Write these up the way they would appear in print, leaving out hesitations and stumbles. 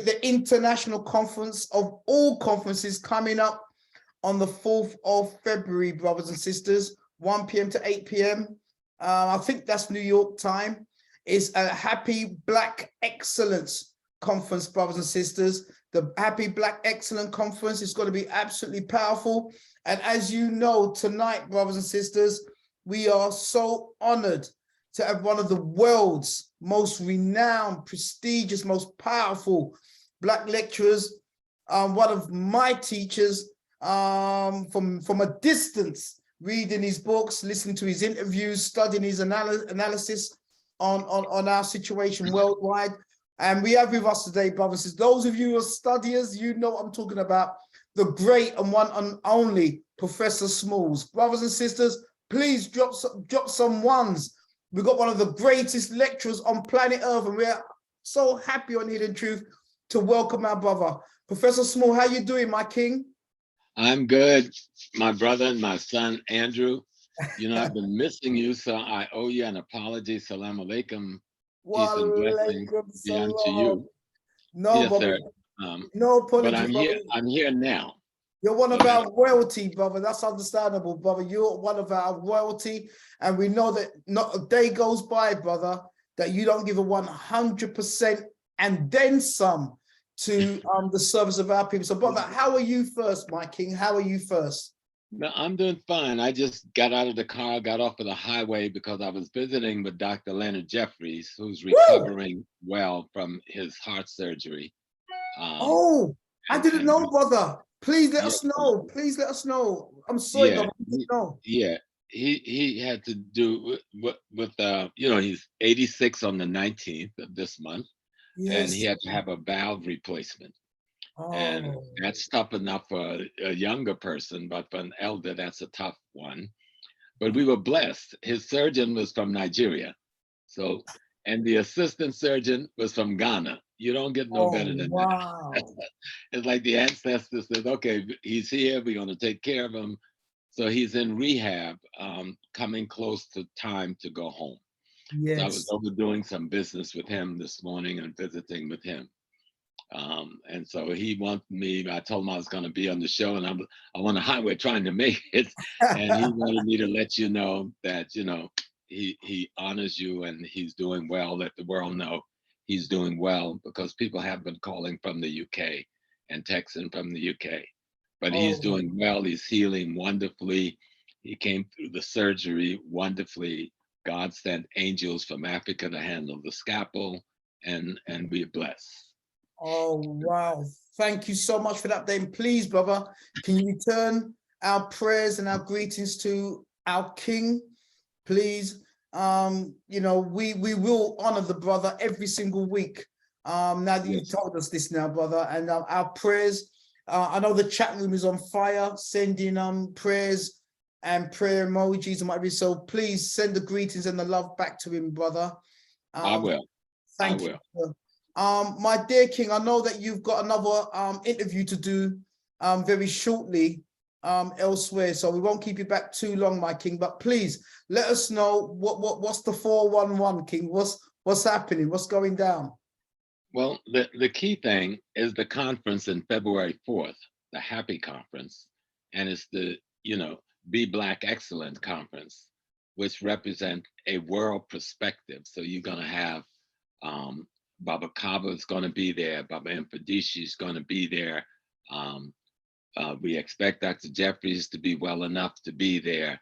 the international conference of all conferences coming up on the 4th of February, brothers and sisters, 1 p.m. to 8 p.m. I think that's New York time. It's a HAPI Black Excellence Conference, brothers and sisters. The HAPI Black Excellence Conference is going to be absolutely powerful. And as you know, tonight, brothers and sisters, we are so honored to have one of the world's most renowned, prestigious, most powerful Black lecturers, one of my teachers from a distance, reading his books, listening to his interviews, studying his analysis on our situation worldwide. And we have with us today, brothers, those of you who are studiers, you know what I'm talking about, the great and one and only Professor Smalls. Brothers and sisters, please drop some ones. We've got one of the greatest lecturers on planet Earth, and we're so happy on Hidden Truth to welcome our brother. Professor Small, how you doing, my king? I'm good, my brother and my son, Andrew. You know, I've been missing you, so I owe you an apology. Salam alaikum. Peace and blessings be unto you. No, yes, brother. Sir. No apology, but brother. I'm here now. You're one of our royalty, brother. That's understandable, brother. You're one of our royalty. And we know that not a day goes by, brother, that you don't give a 100% and then some to the service of our people. So, brother, how are you first, my king? How are you first? No, I'm doing fine. I just got out of the car, got off of the highway because I was visiting with Dr. Leonard Jeffries, who's recovering well from his heart surgery. I didn't know, brother. Please let us know. Please let us know. I'm sorry, brother. He had to do with you know, he's 86 on the 19th of this month, and he had to have a valve replacement. And that's tough enough for a younger person, but for an elder, that's a tough one. But we were blessed. His surgeon was from Nigeria. So, and the assistant surgeon was from Ghana. You don't get no better than that. It's like the ancestor says, okay, he's here, we're going to take care of him. So he's in rehab, coming close to time to go home. So I was over doing some business with him this morning and visiting with him. And so he wanted me, I told him I was going to be on the show, and I'm on the highway trying to make it. And he wanted me to let you know that, you know, he honors you and he's doing well, let the world know he's doing well, because people have been calling from the UK and texting from the UK. But he's doing well, he's healing wonderfully. He came through the surgery wonderfully. God sent angels from Africa to handle the scalpel, and we're blessed. Oh, wow. Thank you so much for that, then. Please, brother, can you return our prayers and our greetings to our king, please? You know, we will honor the brother every single week. Now that you've told us this now, brother, and our prayers, I know the chat room is on fire, sending prayers and prayer emojis and whatever. So please send the greetings and the love back to him, brother. I will. Thank you. My dear king, I know that you've got another interview to do very shortly elsewhere, so we won't keep you back too long, my king. But please let us know what's the 411, king. What's happening? What's going down? Well, the key thing is the conference in February 4th, the HAPI conference, and it's the, you know, Be Black Excellent conference, which represent a world perspective. So you're going to have Baba Kaba is going to be there. Baba Mfadishi is going to be there. We expect Dr. Jeffries to be well enough to be there.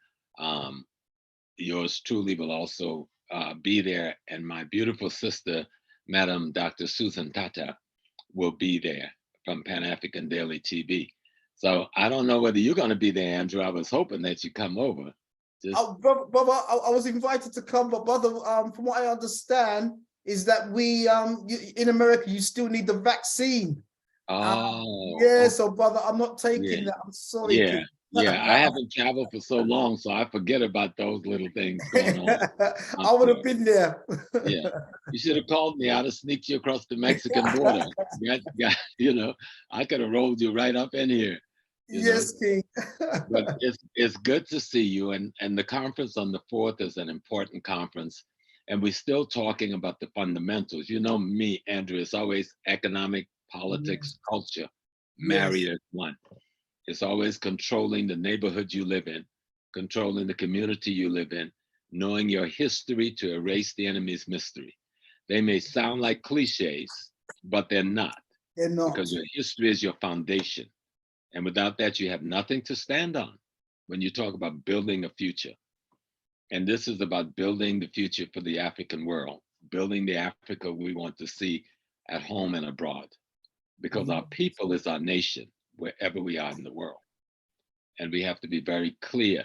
Yours truly will also be there. And my beautiful sister, Madam Dr. Susan Tata, will be there from Pan-African Daily TV. So I don't know whether you're going to be there, Andrew. I was hoping that you come over. Brother, I was invited to come, but brother, from what I understand, is that we in America you still need the vaccine. So brother, I'm not taking that. I'm sorry. I haven't traveled for so long, so I forget about those little things going on. I would have been there. You should have called me. I'd have sneaked you across the Mexican border. You know, I could have rolled you right up in here. Yes, king. But it's good to see you, and the conference on the 4th is an important conference. And we're still talking about the fundamentals. You know me, Andrew, it's always economic politics, culture, Yes. married as one. It's always controlling the neighborhood you live in, controlling the community you live in, knowing your history to erase the enemy's mystery. They may sound like cliches, but they're not, They're not. because your history is your foundation. And without that, you have nothing to stand on when you talk about building a future. And this is about building the future for the African world, building the Africa we want to see at home and abroad, because our people is our nation, wherever we are in the world. And we have to be very clear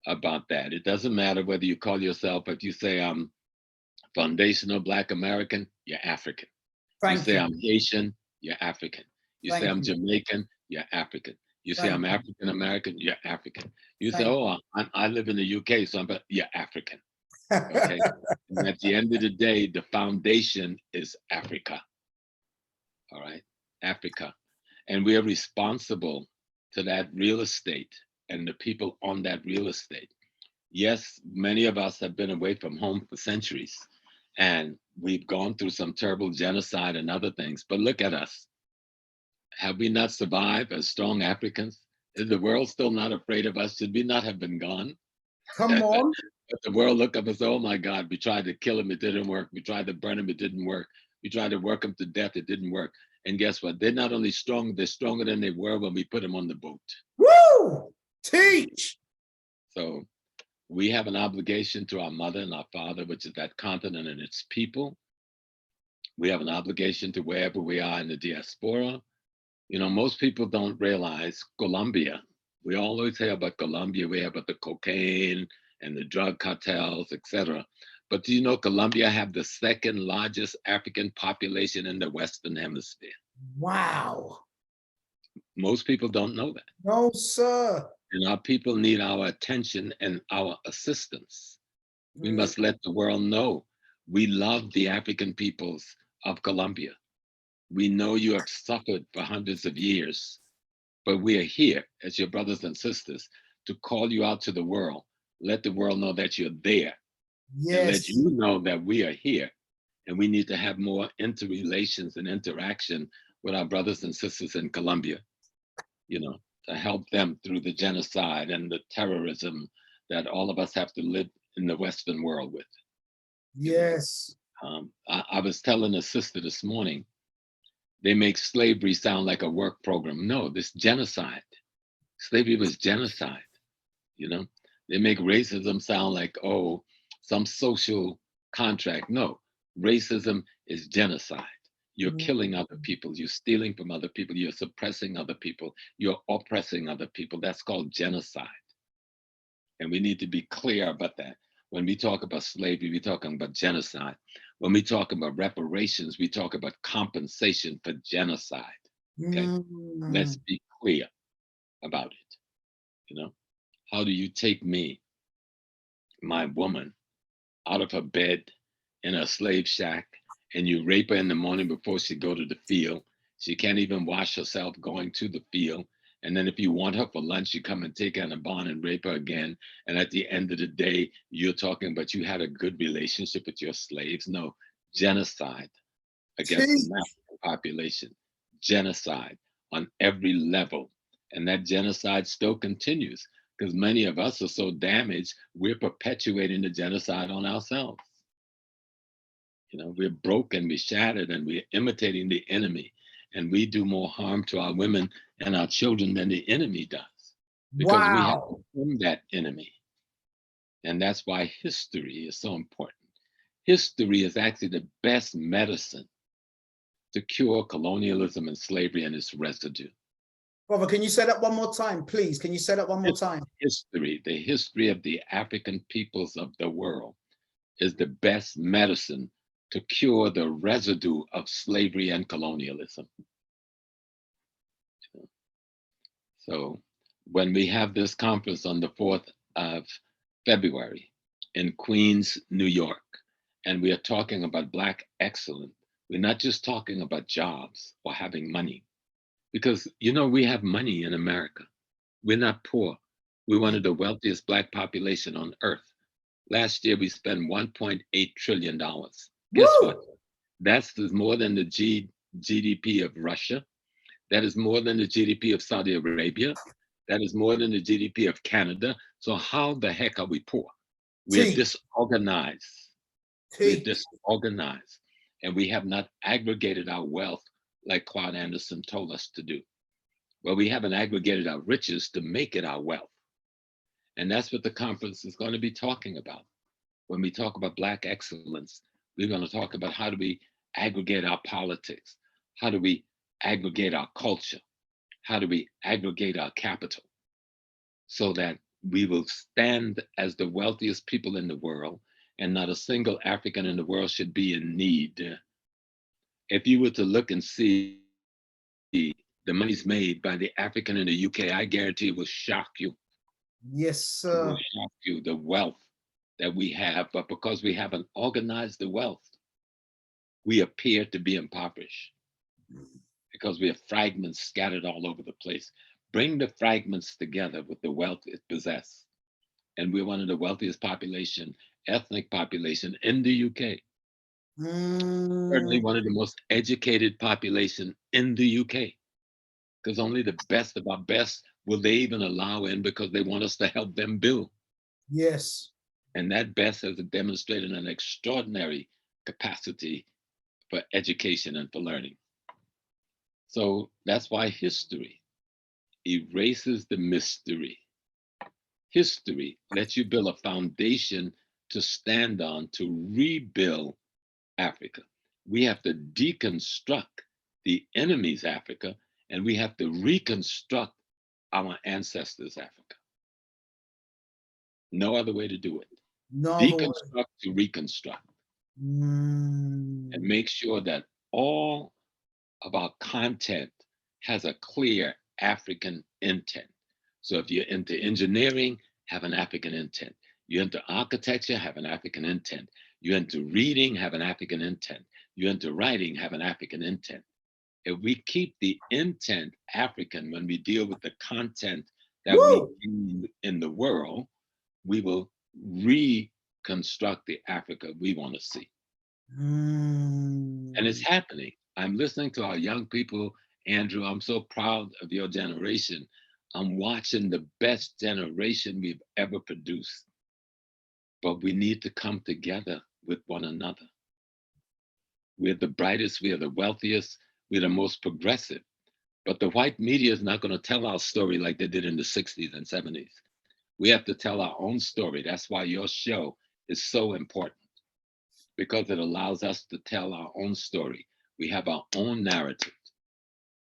about that. It doesn't matter whether you call yourself, if you say I'm foundational Black American, you're African. You Thank say you. I'm Haitian, you're African. You say Thank I'm you. Jamaican, you're African. You say Thank I'm you. African American, you're African. You say, Thank oh, I live in the UK, so you're African. you. Okay. And at the end of the day, the foundation is Africa. All right. Africa. And we are responsible to that real estate and the people on that real estate. Yes, many of us have been away from home for centuries, and we've gone through some terrible genocide and other things. But look at us. Have we not survived as strong Africans? Is the world still not afraid of us? Should we not have been gone? Come But on. the world look up and say, oh my God, we tried to kill him, it didn't work. We tried to burn him, it didn't work. We tried to work him to death, it didn't work. And guess what? They're not only strong, they're stronger than they were when we put them on the boat. Woo! Teach. So we have an obligation to our mother and our father, which is that continent and its people. We have an obligation to wherever we are in the diaspora. You know, most people don't realize Colombia. We always hear about Colombia, we hear about the cocaine and the drug cartels, etc. But do you know Colombia have the second largest African population in the Western Hemisphere? Wow. Most people don't know that. No, sir. And our people need our attention and our assistance. We must let the world know we love the African peoples of Colombia. We know you have suffered for hundreds of years, but we are here as your brothers and sisters to call you out to the world. Let the world know that you're there. Yes. And let you know that we are here. And we need to have more interrelations and interaction with our brothers and sisters in Colombia, you know, to help them through the genocide and the terrorism that all of us have to live in the Western world with. Yes. I was telling a sister this morning, they make slavery sound like a work program. No, this genocide. Slavery was genocide, you know? They make racism sound like, oh, some social contract. No, racism is genocide. You're killing other people. You're stealing from other people. You're suppressing other people. You're oppressing other people. That's called genocide. And we need to be clear about that. When we talk about slavery, we're talking about genocide. When we talk about reparations, we talk about compensation for genocide. Okay, let's be clear about it. You know, how do you take me, my woman, out of her bed in a slave shack, and you rape her in the morning before she go to the field? She can't even wash herself going to the field. And then if you want her for lunch, you come and take her in a barn and rape her again. And at the end of the day, you're talking about you had a good relationship with your slaves. No, genocide against the African population, genocide on every level. And that genocide still continues because many of us are so damaged, we're perpetuating the genocide on ourselves. You know, we're broken, we're shattered, and we're imitating the enemy. And we do more harm to our women and our children than the enemy does, because we have become that enemy. And that's why history is so important. History is actually the best medicine to cure colonialism and slavery and its residue. Brother, can you say that one more time, please? Can you say that one more time? History, the history of the African peoples of the world is the best medicine to cure the residue of slavery and colonialism. So when we have this conference on the 4th of February in Queens, New York, and we are talking about Black excellence, we're not just talking about jobs or having money, because, you know, we have money in America. We're not poor. We're one of the wealthiest Black population on earth. Last year, we spent $1.8 trillion. Guess what? That's more than the GDP of Russia. That is more than the GDP of Saudi Arabia. That is more than the GDP of Canada. So how the heck are we poor? We're disorganized. We're disorganized. And we have not aggregated our wealth like Claude Anderson told us to do. Well, we haven't aggregated our riches to make it our wealth. And that's what the conference is going to be talking about. When we talk about Black excellence, we're going to talk about how do we aggregate our politics? How do we aggregate our culture? How do we aggregate our capital so that we will stand as the wealthiest people in the world, and not a single African in the world should be in need. If you were to look and see the monies made by the African in the UK, I guarantee it will shock you. Yes, sir. It will shock you, the wealth that we have, but because we haven't organized the wealth, we appear to be impoverished because we have fragments scattered all over the place. Bring the fragments together with the wealth it possesses. And we're one of the wealthiest ethnic population in the UK. Certainly one of the most educated population in the UK, because only the best of our best will they even allow in, because they want us to help them build. Yes. And that best has demonstrated an extraordinary capacity for education and for learning. So that's why history erases the mystery. History lets you build a foundation to stand on to rebuild Africa. We have to deconstruct the enemy's Africa, and we have to reconstruct our ancestors' Africa. No other way to do it. Deconstruct to reconstruct. And make sure that all of our content has a clear African intent. So if you're into engineering, have an African intent. You're into architecture, have an African intent. You're into reading, have an African intent. You're into writing, have an African intent. If we keep the intent African when we deal with the content that we do in the world, we will reconstruct the Africa we want to see. And it's happening. I'm listening to our young people, Andrew. I'm so proud of your generation. I'm watching the best generation we've ever produced. But we need to come together with one another. We're the brightest, we are the wealthiest, we're the most progressive. But the white media is not going to tell our story like they did in the 60s and 70s. We have to tell our own story. That's why your show is so important, because it allows us to tell our own story. We have our own narrative,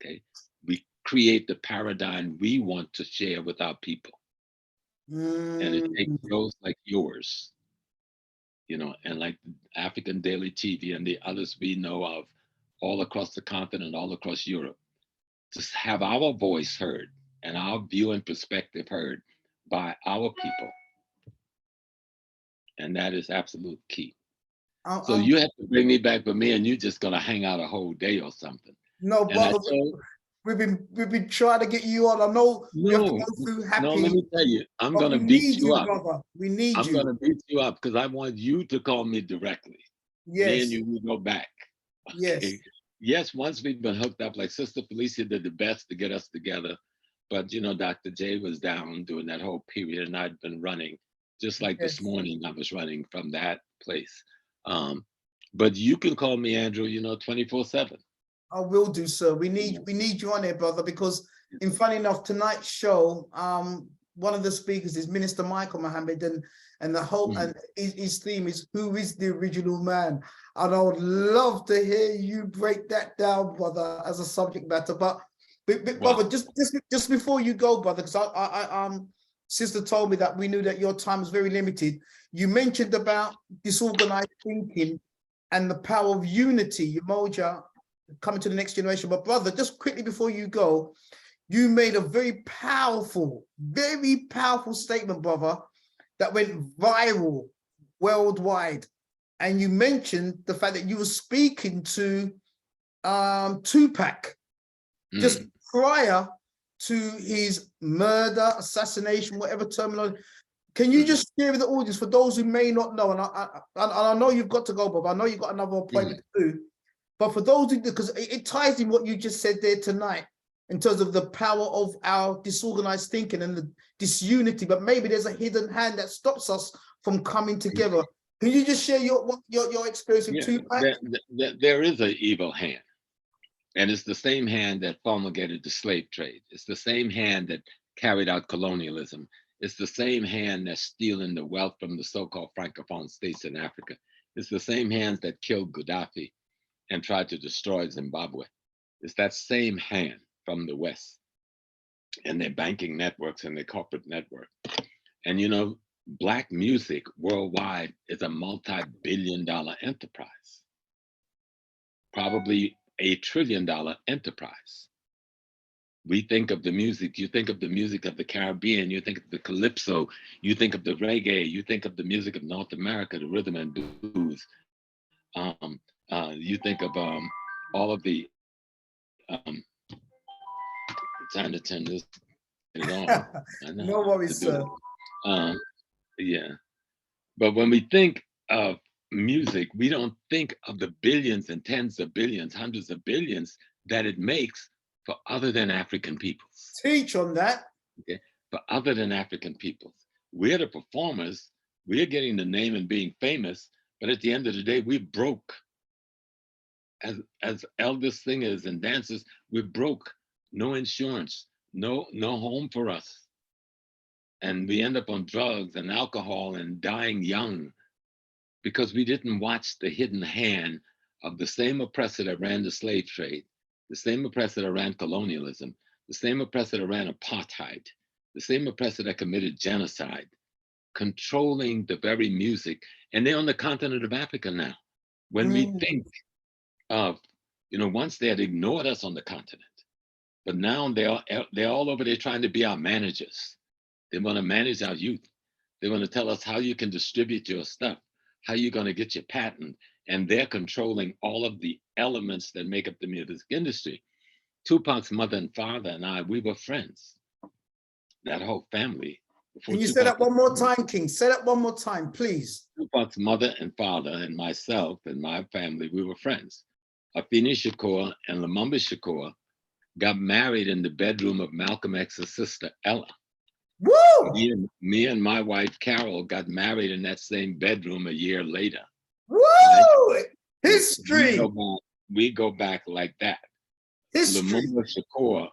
okay? We create the paradigm we want to share with our people. And it takes shows like yours, you know, and like African Daily TV and the others we know of all across the continent, all across Europe, to have our voice heard and our view and perspective heard by our people. And that is absolute key. So you have to bring me back with me, and you're just gonna hang out a whole day or something. No, brother, we've been trying to get you on. I know we have to go through HAPI. No, let me tell you, I'm gonna beat you up. Brother. We need you. I'm gonna beat you up because I want you to call me directly. Yes. Me and you will go back. Okay? Yes. Yes, once we've been hooked up, like Sister Felicia did the best to get us together. But you know, Dr. J was down during that whole period, and I'd been running, just like this morning I was running from that place. But you can call me, Andrew, you know, 24/7. I will do, sir. We need you on here, brother, because in funny enough, tonight's show, one of the speakers is Minister Michael Mohammed, and the whole and his theme is who is the original man. And I would love to hear you break that down, brother, as a subject matter. But brother, just before you go, brother, because I sister told me that we knew that your time was very limited. You mentioned about disorganized thinking and the power of unity, Umoja, coming to the next generation. But brother, just quickly before you go, you made a very powerful statement, brother, that went viral worldwide. And you mentioned the fact that you were speaking to Tupac just prior to his murder, assassination, whatever terminology. Can you just share with the audience, for those who may not know, and I know you've got to go, Bob, I know you've got another appointment to do, But for those who, because it ties in what you just said there tonight, in terms of the power of our disorganized thinking and the disunity, but maybe there's a hidden hand that stops us from coming together. Can you just share your experience with Tupac? There is an evil hand, and it's the same hand that promulgated the slave trade. It's the same hand that carried out colonialism. It's the same hand that's stealing the wealth from the so-called Francophone states in Africa. It's the same hands that killed Gaddafi and tried to destroy Zimbabwe. It's that same hand from the West and their banking networks and their corporate network. And you know, Black music worldwide is a multi-billion-dollar enterprise, probably $1 trillion enterprise. We think of the music, you think of the music of the Caribbean, you think of the calypso, you think of the reggae, you think of the music of North America, the rhythm and blues. You think of all of the, trying to turn this on. No worries, sir. Yeah, but when we think of music, we don't think of the billions and tens of billions, hundreds of billions that it makes for other than African peoples. Teach on that. Okay, for other than African peoples. We're the performers, we're getting the name and being famous, but at the end of the day, we're broke. As eldest singers and dancers, we're broke. No insurance, no home for us. And we end up on drugs and alcohol and dying young because we didn't watch the hidden hand of the same oppressor that ran the slave trade, the same oppressor that ran colonialism, the same oppressor that ran apartheid, the same oppressor that committed genocide, controlling the very music. And they're on the continent of Africa now. When we think of, you know, once they had ignored us on the continent, but now they're all over there trying to be our managers. They want to manage our youth. They want to tell us how you can distribute your stuff, how you're going to get your patent, and they're controlling all of the elements that make up the music industry. Tupac's mother and father and I, we were friends. That whole family. Can you say that one more time, King? Say that one more time, please. Tupac's mother and father and myself and my family, we were friends. Afeni Shakur and Lumumba Shakur got married in the bedroom of Malcolm X's sister, Ella. Woo! Me and my wife, Carol, got married in that same bedroom a year later. Woo! Right? History! We go back like that. History. Lumumba Shakur,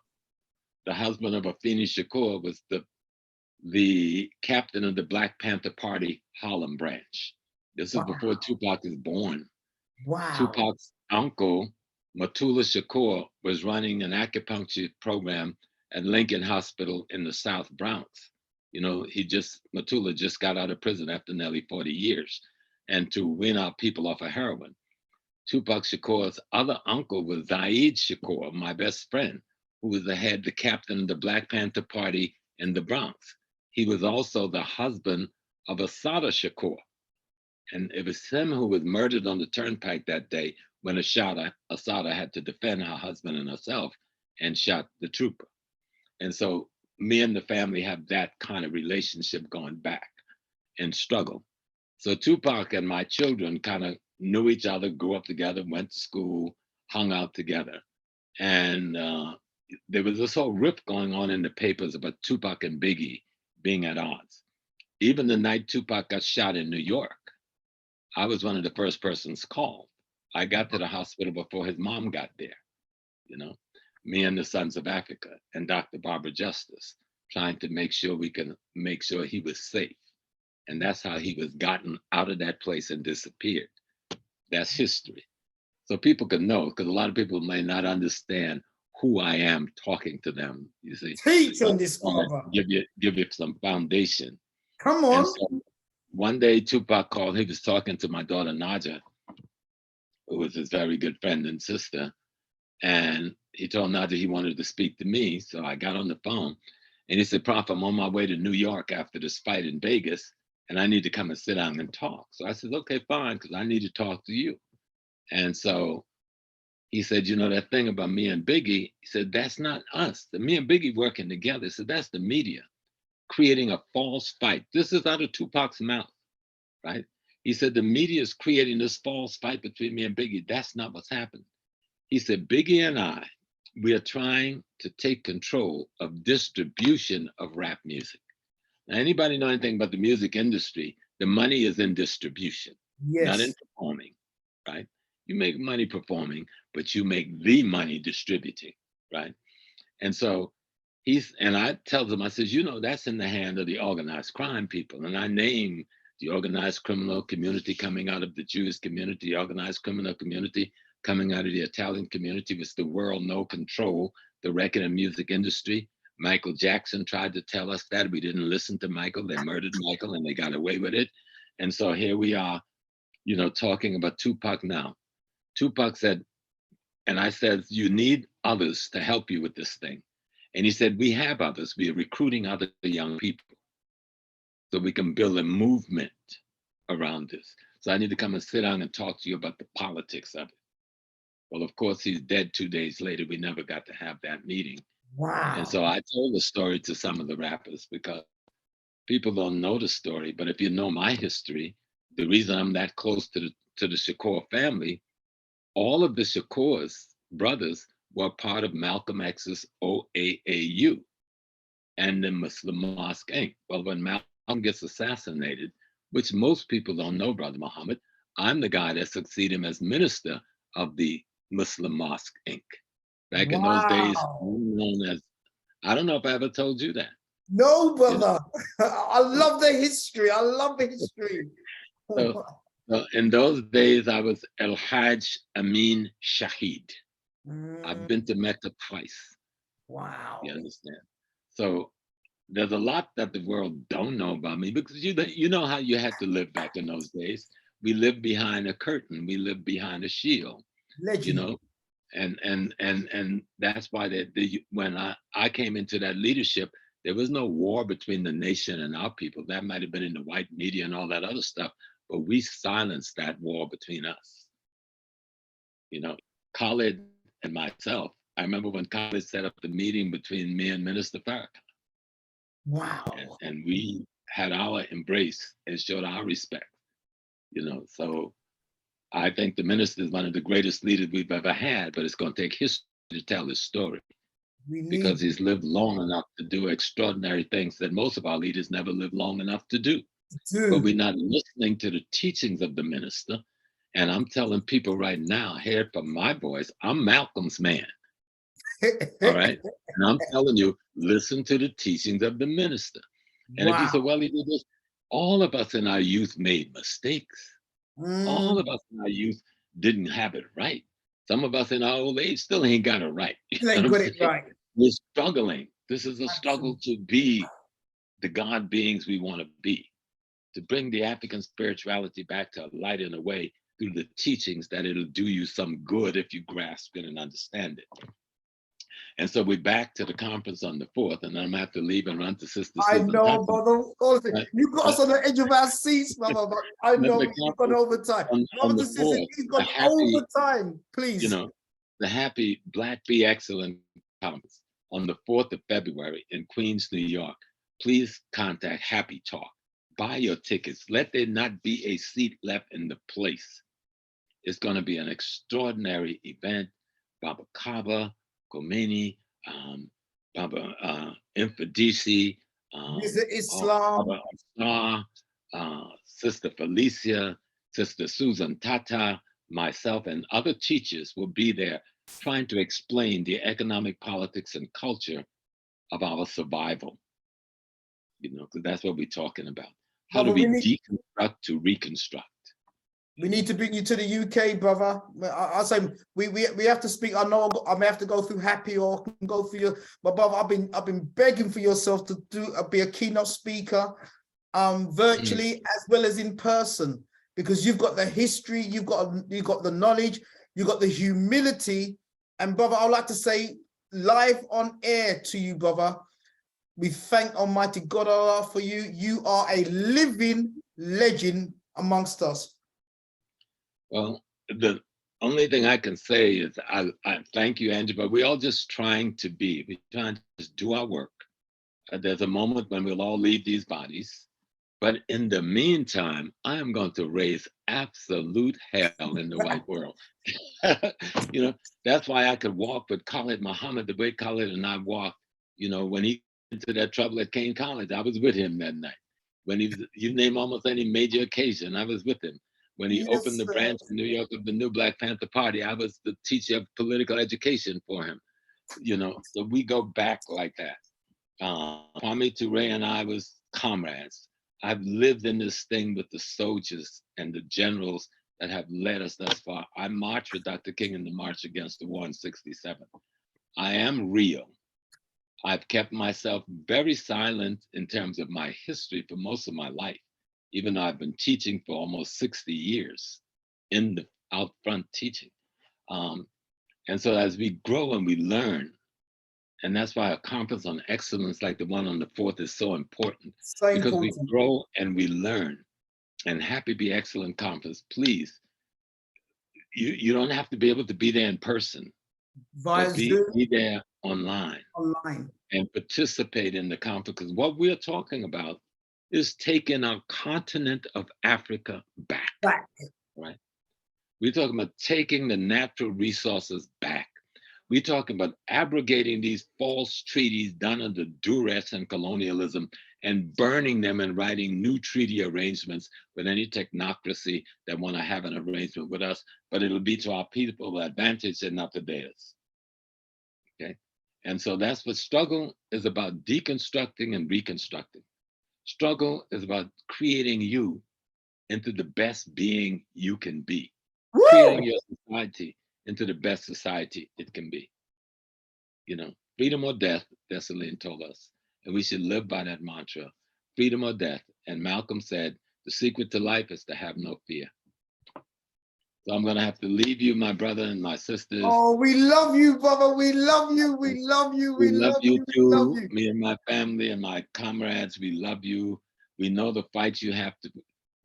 the husband of Afeni Shakur, was the captain of the Black Panther Party Harlem branch. This is before Tupac was born. Wow. Tupac's uncle, Matula Shakur, was running an acupuncture program at Lincoln Hospital in the South Bronx. You know, Matula just got out of prison after nearly 40 years, and to wean our people off of heroin. Tupac Shakur's other uncle was Zaid Shakur, my best friend, who was the captain of the Black Panther Party in the Bronx. He was also the husband of Assata Shakur. And it was him who was murdered on the turnpike that day when Assata had to defend her husband and herself and shot the trooper. And so me and the family have that kind of relationship going back and struggle. So Tupac and my children kind of knew each other, grew up together, went to school, hung out together. And there was this whole rift going on in the papers about Tupac and Biggie being at odds. Even the night Tupac got shot in New York, I was one of the first persons called. I got to the hospital before his mom got there, you know, me and the Sons of Africa and Dr. Barbara Justice, trying to make sure we can make sure he was safe. And that's how he was gotten out of that place and disappeared. That's history. So people can know, because a lot of people may not understand who I am talking to them, you see. Teach on this, Father. Give you some foundation. Come on. And so one day Tupac called, he was talking to my daughter Naja, who was his very good friend and sister. And he told Naja he wanted to speak to me. So I got on the phone and he said, Prof, I'm on my way to New York after this fight in Vegas, and I need to come and sit down and talk. So I said, okay, fine, because I need to talk to you. And so he said, you know, that thing about me and Biggie, he said, that's not us. Me and Biggie working together. He said, that's the media creating a false fight. This is out of Tupac's mouth, right? He said, the media is creating this false fight between me and Biggie. That's not what's happened. He said, Biggie and I, we are trying to take control of distribution of rap music. Now, anybody know anything about the music industry? The money is in distribution, not in Yes. performing, right? You make money performing, but you make the money distributing, right? And so and I tell them, I says, you know, that's in the hand of the organized crime people. And I name the organized criminal community coming out of the Jewish community, the organized criminal community coming out of the Italian community, which the world no control the record and music industry. Michael Jackson tried to tell us that. We didn't listen to Michael. They murdered Michael and they got away with it. And so here we are, you know, talking about Tupac now. Tupac said, and I said, you need others to help you with this thing. And he said, we have others. We are recruiting other young people so we can build a movement around this. So I need to come and sit down and talk to you about the politics of it. Well, of course, he's dead 2 days later. We never got to have that meeting. Wow. And so I told the story to some of the rappers because people don't know the story. But if you know my history, the reason I'm that close to the Shakur family, all of the Shakur's brothers were part of Malcolm X's OAAU and the Muslim Mosque Inc. Well, when Malcolm gets assassinated, which most people don't know, Brother Muhammad, I'm the guy that succeeded him as minister of the Muslim Mosque Inc. Back in those days, known as, I don't know if I ever told you that. No, brother. You know? I love the history. I love the history. So in those days, I was El Hajj Amin Shahid. I've been to Mecca twice. Wow. You understand? So there's a lot that the world don't know about me because you know how you had to live back in those days. We lived behind a curtain. We lived behind a shield. Legend. You know, and that's why when I came into that leadership, there was no war between the nation and our people. That might have been in the white media and all that other stuff, but we silenced that war between us. You know, Khalid and myself. I remember when Khalid set up the meeting between me and Minister Farrakhan. Wow. And we had our embrace and showed our respect. You know, so I think the minister is one of the greatest leaders we've ever had, but it's going to take history to tell his story because he's lived long enough to do extraordinary things that most of our leaders never lived long enough to do. But we're not listening to the teachings of the minister. And I'm telling people right now, hear from my voice, I'm Malcolm's man. All right. And I'm telling you, listen to the teachings of the minister. And if you say, well, he did this, all of us in our youth made mistakes. All of us in our youth didn't have it right. Some of us in our old age still ain't got it right. We're struggling. This is a struggle to be the God beings we want to be, to bring the African spirituality back to light in a way through the teachings that it'll do you some good if you grasp it and understand it. And so we're back to the conference on the 4th, and I'm gonna have to leave and run to Sister Susan. I know, brother. You got us on the edge of our seats, brother. But I know you've gone overtime. Brother, sister, you've gone overtime, please. You know, the HAPI Black Be Excellent Conference on the 4th of February in Queens, New York. Please contact HAPI Talk. Buy your tickets. Let there not be a seat left in the place. It's going to be an extraordinary event. Baba Kaba, Khomeini, Baba Infadisi, Islam, Sister Felicia, Sister Susan Tata, myself, and other teachers will be there trying to explain the economic, politics, and culture of our survival. You know, because that's what we're talking about. How do we deconstruct to reconstruct? We need to bring you to the UK, brother. I say we have to speak. I know I may have to go through HAPI or go through your. But brother, I've been begging for yourself to be a keynote speaker, virtually as well as in person, because you've got the history, you've got the knowledge, you've got the humility, and brother, I'd like to say live on air to you, brother. We thank Almighty God Allah for you. You are a living legend amongst us. Well, the only thing I can say is I thank you, Andrew, but we're all just trying to we're trying to just do our work. There's a moment when we'll all leave these bodies, But in the meantime, I am going to raise absolute hell in the white world. You know, that's why I could walk with Khalid Muhammad, the way Khalid and I walked, you know, when he into that trouble at Kane College, I was with him that night. When he was, you name almost any major occasion, I was with him. When he Yes, opened the sir. branch in New York of the new Black Panther Party, I was the teacher of political education for him. You know, so we go back like that. Kwame Ture and I was comrades. I've lived in this thing with the soldiers and the generals that have led us thus far. I marched with Dr. King in the March Against the War in '67. I am real. I've kept myself very silent in terms of my history for most of my life, even though I've been teaching for almost 60 years in the out front teaching. Um, and so as we grow and we learn, and that's why a conference on excellence like the one on the 4th is so important, So because we important. grow and we learn. And Happy Be Excellent Conference, please, you don't have to be able to be there in person, Via but be Zoom, there online online. and participate in the conference. Because what we're talking about is taking our continent of Africa back, Back. right? We're talking about taking the natural resources back. We're talking about abrogating these false treaties done under duress and colonialism and burning them and writing new treaty arrangements with any technocracy that want to have an arrangement with us, but it'll be to our people's advantage and not to theirs. Okay. And so that's what struggle is about, deconstructing and reconstructing. Struggle is about creating you into the best being you can be, Woo! creating your society into the best society it can be. You know, freedom or death, Dessalines told us, and we should live by that mantra, freedom or death. And Malcolm said, the secret to life is to have no fear. So I'm going to have to leave you, my brother and my sisters. Oh, we love you, brother. We love you. We love you. We love you We too. love you. Me and my family and my comrades, we love you. We know the fights you have to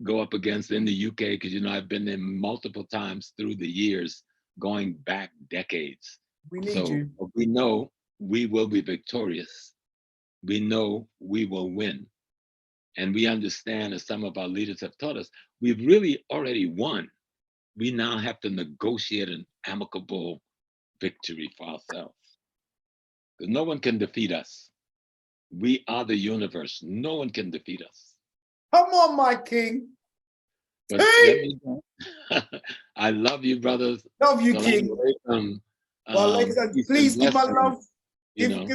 go up against in the UK, because you know I've been there multiple times through the years, going back decades. We need So you. we know we will be victorious. We know we will win. And we understand, as some of our leaders have taught us, we've really already won. We now have to negotiate an amicable victory for ourselves. Because no one can defeat us. We are the universe. No one can defeat us. Come on, my king. But let me go. I love you, brothers. Love you, Salam king. alaikum. Well, ladies and please give my love. You know,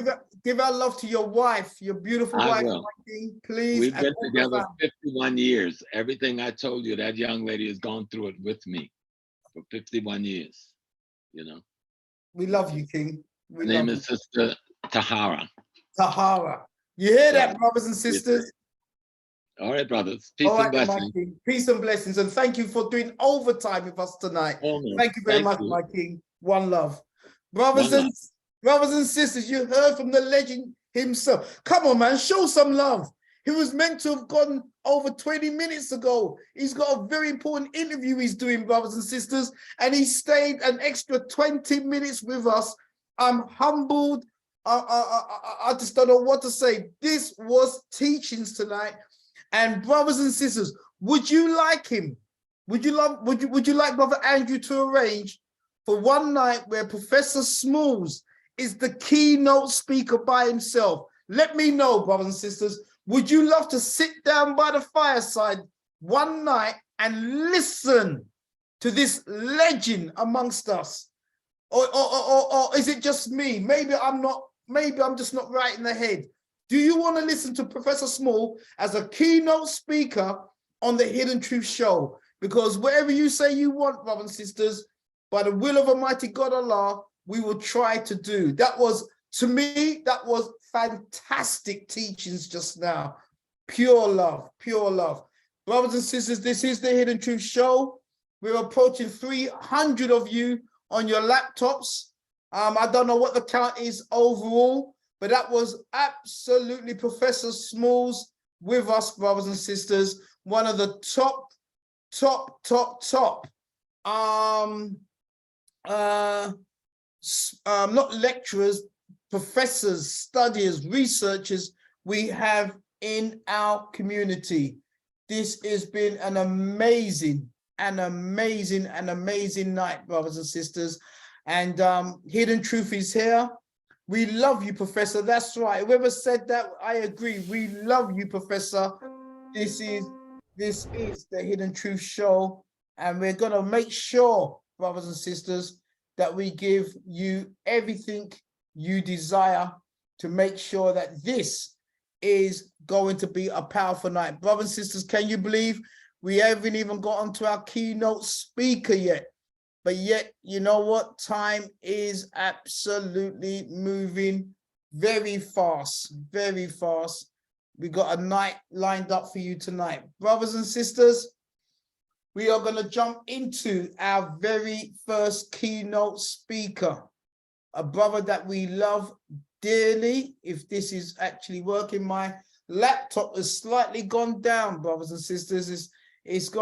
Give our love to your wife, your beautiful I wife, will. my king. Please. We've And been all the together family. 51 years. Everything I told you, that young lady has gone through it with me for 51 years. You know, We love you, king. We her name love you. is Sister Tahara. Tahara. You hear So, that, brothers and sisters? all right, brothers. Peace All and right, my blessings. king. Peace and blessings. And thank you for doing overtime with us tonight. Thank you very much, my king. One love. Brothers and sisters, you heard from the legend himself. Come on, man, show some love. He was meant to have gone over 20 minutes ago. He's got a very important interview he's doing, brothers and sisters, and he stayed an extra 20 minutes with us. I'm humbled. I just don't know what to say. This was teachings tonight. And brothers and sisters, would you like him? Would you like Brother Andrew to arrange for one night where Professor Smalls is the keynote speaker by himself? Let me know, brothers and sisters. Would you love to sit down by the fireside one night and listen to this legend amongst us? Or is it just me? Maybe I'm just not right in the head. Do you want to listen to Professor Small as a keynote speaker on the Hidden Truth Show? Because whatever you say you want, brothers and sisters, by the will of Almighty God Allah, we will try to do. That was, to me, that was fantastic teachings just now. Pure love, pure love. Brothers and sisters, this is the Hidden Truth Show. We're approaching 300 of you on your laptops. I don't know what the count is overall, but that was absolutely Professor Smalls with us, brothers and sisters. One of the top, not lecturers, professors, studiers, researchers we have in our community. this has been an amazing night, brothers and sisters. And Hidden Truth is here. We love you, Professor. That's right. Whoever said that, I agree. We love you, Professor. This is the Hidden Truth Show. And we're going to make sure, brothers and sisters, that we give you everything you desire to make sure that this is going to be a powerful night. Brothers and sisters, can you believe we haven't even got onto our keynote speaker yet? But yet, you know what? Time is absolutely moving very fast, very fast. We got a night lined up for you tonight. Brothers and sisters, we are going to jump into our very first keynote speaker, a brother that we love dearly. If this is actually working, my laptop has slightly gone down, brothers and sisters. It's gone.